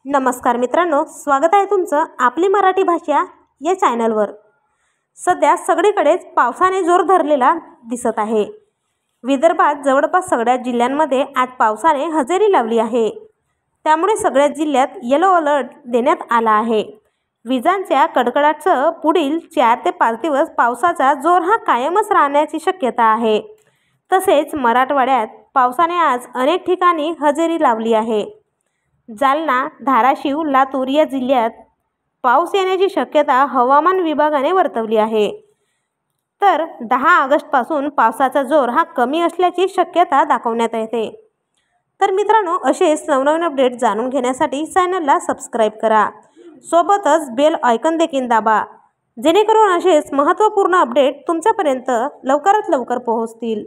नमस्कार मित्रांनो, स्वागत आहे तुमचं आपली मराठी भाषा या चॅनलवर। सध्या सगळीकडेच पावसाने जोर धरलेला दिसत आहे। विदर्भात जवळपास सगळ्या जिल्ह्यांमध्ये आज पावसाने हजेरी लावली आहे। त्यामुळे सगळ्या जिल्ह्यात येलो अलर्ट देण्यात आला आहे। विजांच्या कडकडाटासह पुढील 4 ते 5 दिवस पावसाचा जोर हा कायमच राहण्याची शक्यता आहे। तसेच मराठवाड्यात पावसाने आज अनेक ठिकाणी हजेरी लावली आहे। जालना, धाराशिव, लातूर या जिल्ह्यात पाऊस येण्याची शक्यता हवामान विभागाने वर्तवली आहे। तर 10 ऑगस्टपासून पावसाचा जोर हा कमी असल्याची शक्यता दाखवण्यात येते। तर मित्रांनो, असेच नवनवीन अपडेट जाणून घेण्यासाठी चॅनलला सबस्क्राइब करा, सोबतच बेल आयकॉन देखील दाबा, जेणेकरून असेच महत्त्वपूर्ण अपडेट तुमच्यापर्यंत लवकरात लवकर पोहोचतील।